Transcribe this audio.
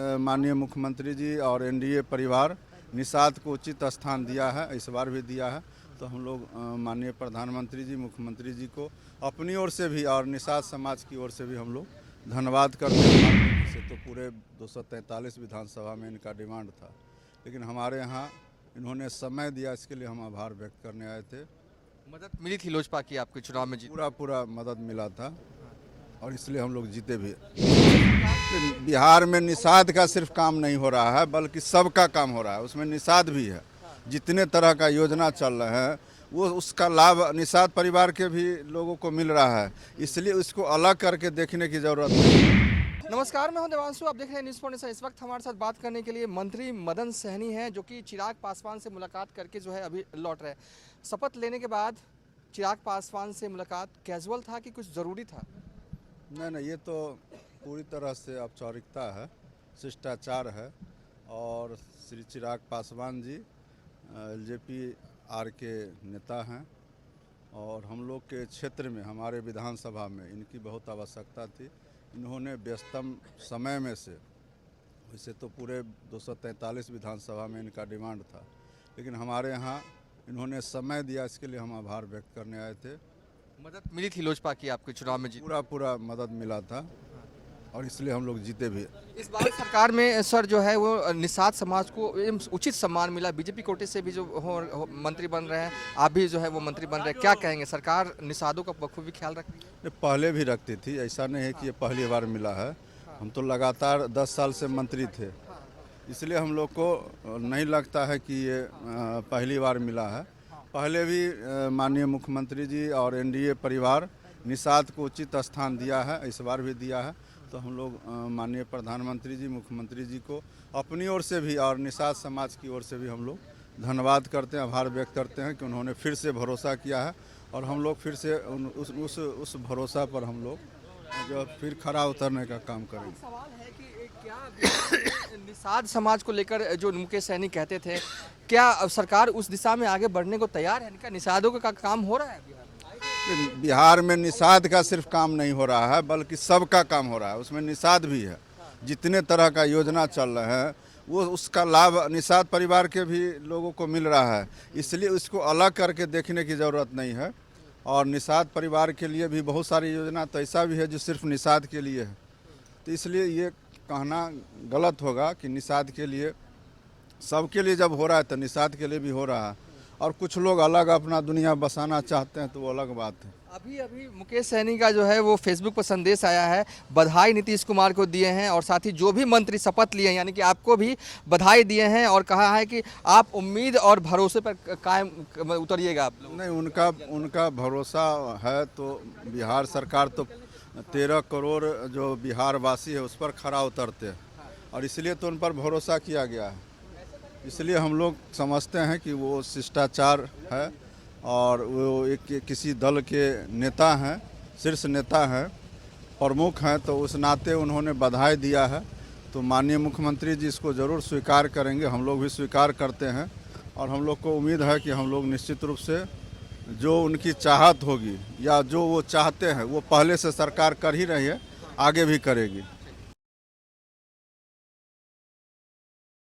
माननीय मुख्यमंत्री जी और एनडीए परिवार निषाद को उचित स्थान दिया है, इस बार भी दिया है। तो हम लोग माननीय प्रधानमंत्री जी, मुख्यमंत्री जी को अपनी ओर से भी और निषाद समाज की ओर से भी हम लोग धन्यवाद करते हैं। से तो पूरे 243 विधानसभा में इनका डिमांड था, लेकिन हमारे यहाँ इन्होंने समय दिया, इसके लिए हम आभार व्यक्त करने आए थे। मदद मिली थी लोजपा की आपके चुनाव में? पूरा मदद मिला था और इसलिए हम लोग जीते भी। बिहार में निषाद का सिर्फ काम नहीं हो रहा है, बल्कि सबका काम हो रहा है, उसमें निषाद भी है। जितने तरह का योजना चल रहे हैं वो उसका लाभ निषाद परिवार के भी लोगों को मिल रहा है, इसलिए उसको अलग करके देखने की जरूरत नहीं। नमस्कार, मैं हूं देवांशु, आप देख रहे हैं न्यूज़ पॉइंट। इस वक्त हमारे साथ बात करने के लिए मंत्री मदन सहनी हैं, जो कि चिराग पासवान से मुलाकात करके जो है अभी लौट रहे हैं। शपथ लेने के बाद चिराग पासवान से मुलाकात कैजुअल था कि कुछ ज़रूरी था? नहीं, ये तो पूरी तरह से औपचारिकता है, शिष्टाचार है। और श्री चिराग पासवान जी एलजेपी आर के नेता हैं और हम लोग के क्षेत्र में, हमारे विधानसभा में इनकी बहुत आवश्यकता थी। इन्होंने व्यस्तम समय में से, वैसे तो पूरे 243 विधानसभा में इनका डिमांड था, लेकिन हमारे यहाँ इन्होंने समय दिया, इसके लिए हम आभार व्यक्त करने आए थे। मदद मिली थी लोजपा की आपके चुनाव में? पूरा मदद मिला था और इसलिए हम लोग जीते भी। इस बार सरकार में सर जो है वो निषाद समाज को उचित सम्मान मिला, बीजेपी कोटे से भी जो मंत्री बन रहे हैं, आप भी जो है वो मंत्री बन रहे हैं, क्या कहेंगे? सरकार निषादों का बखूबी ख्याल रख रही है? पहले भी रखती थी, ऐसा नहीं है कि ये पहली बार मिला है। हम तो लगातार 10 साल से मंत्री थे, इसलिए हम लोग को नहीं लगता है कि ये पहली बार मिला है। पहले भी माननीय मुख्यमंत्री जी और एनडीए परिवार निषाद को उचित स्थान दिया है, इस बार भी दिया है। तो हम लोग माननीय प्रधानमंत्री जी, मुख्यमंत्री जी को अपनी ओर से भी और निषाद समाज की ओर से भी हम लोग धन्यवाद करते हैं, आभार व्यक्त करते हैं कि उन्होंने फिर से भरोसा किया है और हम लोग फिर से उस भरोसा पर हम लोग जो फिर खरा उतरने का काम करेंगे। सवाल है कि क्या निषाद समाज को लेकर जो मुकेश सहनी कहते थे, क्या सरकार उस दिशा में आगे बढ़ने को तैयार है? क्या निषादों का काम हो रहा है बिहार में? निषाद का सिर्फ काम नहीं हो रहा है, बल्कि सबका काम हो रहा है, उसमें निषाद भी है। जितने तरह का योजना चल रहे हैं वो उसका लाभ निषाद परिवार के भी लोगों को मिल रहा है, इसलिए उसको अलग करके देखने की ज़रूरत नहीं है। और निषाद परिवार के लिए भी बहुत सारी योजना तो ऐसा भी है जो सिर्फ निषाद के लिए है, तो इसलिए ये कहना गलत होगा कि निषाद के लिए, सबके लिए जब हो रहा है तो निषाद के लिए भी हो रहा है। और कुछ लोग अलग अपना दुनिया बसाना चाहते हैं तो वो अलग बात है। अभी मुकेश सहनी का जो है वो फेसबुक पर संदेश आया है, बधाई नीतीश कुमार को दिए हैं और साथ ही जो भी मंत्री शपथ लिए हैं, यानी कि आपको भी बधाई दिए हैं और कहा है कि आप उम्मीद और भरोसे पर कायम उतरिएगा आप लोग। नहीं, उनका भरोसा है तो बिहार सरकार तो 13 करोड़ जो बिहार वासी है उस पर खरा उतरते हैं और इसलिए तो उन पर भरोसा किया गया है। इसलिए हम लोग समझते हैं कि वो शिष्टाचार है और वो एक किसी दल के नेता हैं, शीर्ष नेता हैं, प्रमुख हैं, तो उस नाते उन्होंने बधाई दिया है। तो माननीय मुख्यमंत्री जी इसको ज़रूर स्वीकार करेंगे, हम लोग भी स्वीकार करते हैं और हम लोग को उम्मीद है कि हम लोग निश्चित रूप से जो उनकी चाहत होगी या जो वो चाहते हैं वो पहले से सरकार कर ही रही है, आगे भी करेगी।